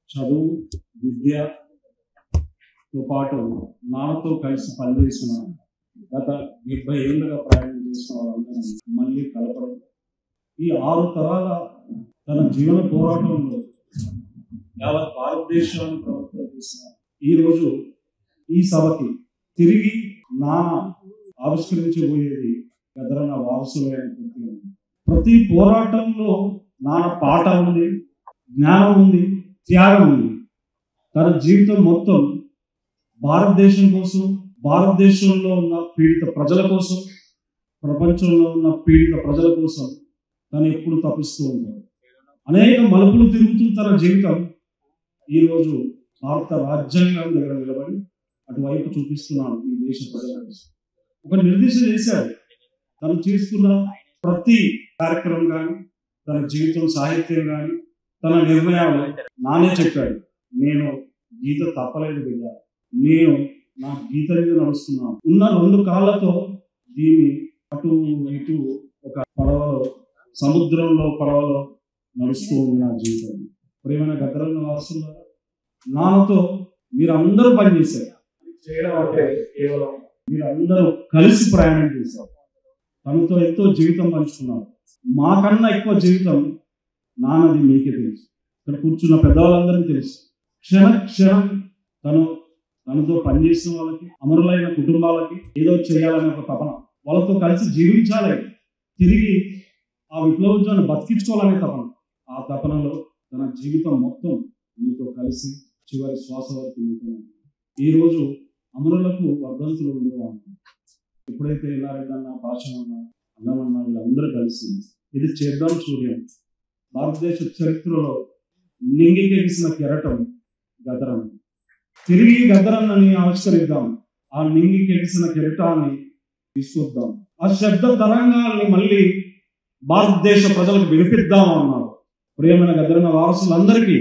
చదువు, విద్యతో పాటు నాతో కలిసి పనిచేసిన గత 70 ఏళ్ళుగా ప్రయాణం చేసిన వాళ్ళందరినీ మళ్ళీ కలపడం, ఈ 6 తరాల తన జీవన పోరాటంలో యావత్ భారతదేశాన్ని ప్రభుత్వం చేసిన ఈరోజు ఈ సభకి తిరిగి ఆవిష్కరించబోయేది గద్దరన్న వారసులైన ప్రతి పోరాటంలో నాన్న పాట ఉంది, జ్ఞానం ఉంది, త్యాగం ఉంది. తన జీవితం మొత్తం భారతదేశం కోసం, భారతదేశంలో ఉన్న పీడిత ప్రజల కోసం, ప్రపంచంలో ఉన్న పీడిత ప్రజల కోసం తను ఎప్పుడు తప్పిస్తూ ఉంటాడు. అనేక మలుపులు తిరుగుతూ తన జీవితం ఈరోజు భారత రాజ్యాంగం దగ్గర నిలబడి అటువైపు చూపిస్తున్నాడు ఈ దేశ ప్రజలకు. ఒక నిర్దేశం చేశాడు. తను తీసుకున్న ప్రతి కార్యక్రమం కానీ, తన జీవితం సాహిత్యం కానీ, తన నిర్ణయాలు నానే చెప్పాడు. నేను గీత తప్పలేదు బిడ్డ, నేను నా గీత మీద నడుస్తున్నాను. ఉన్న 2 కాళ్ళతో దీన్ని అటు ఇటు ఒక పడవలో, సముద్రంలో పడవలో నడుస్తూ ఉంది నా జీవితం. ప్రియమైన గద్దరన్న వారసులారా, నాన్నతో మీరందరూ పనిచేశారు. చేయడం అంటే కేవలం మీరందరూ కలిసి ప్రయాణం చేశారు. తనతో ఎంతో జీవితం పంచుకున్నారు. మాకన్నా ఎక్కువ జీవితం నాన్నది మీకే తెలుసు. ఇక్కడ కూర్చున్న పెద్దవాళ్ళందరికీ తెలుసు. క్షణ క్షణం తనతో పనిచేసిన వాళ్ళకి, అమరులైన కుటుంబాలకి ఏదో చేయాలనే ఒక తపన, వాళ్ళతో కలిసి జీవించాలి, తిరిగి ఆ విప్లవాన్ని బతికించుకోవాలనే తపన. ఆ తపనలో తన జీవితం మొత్తం మీతో కలిసి చివరి శ్వాస వరకు మీతో. ఈరోజు అమరులకు వర్ధంతులు ఉండేవాళ్ళు. ఎప్పుడైతే ఎల్లారెడ్డన్న, పాషమన్న, అన్నమన్న వీళ్ళందరూ కలిసి ఇది చేద్దాం సూర్యం, భారతదేశ చరిత్రలో నింగికెగిసిన కెరటం గద్దరన్న, తిరిగి గద్దరన్నని ఆవిష్కరిద్దాం, ఆ నింగికెగిసిన కెరటాన్ని తీసుకొద్దాం, ఆ శబ్ద తరంగాల్ని మళ్ళీ భారతదేశ ప్రజలకు వినిపిద్దాం అన్నారు. ప్రియమైన గద్దరన్న వారసులందరికీ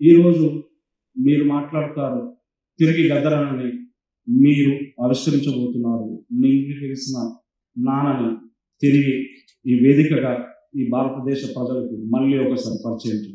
ఈరోజు మీరు మాట్లాడతారు. తిరిగి గద్దరన్నని మీరు ఆవిష్కరించబోతున్నారు. నింగి తెలిసిన నాన్నని తిరిగి ఈ వేదికగా ఈ భారతదేశ ప్రజలకు మళ్ళీ ఒకసారి పరిచయం.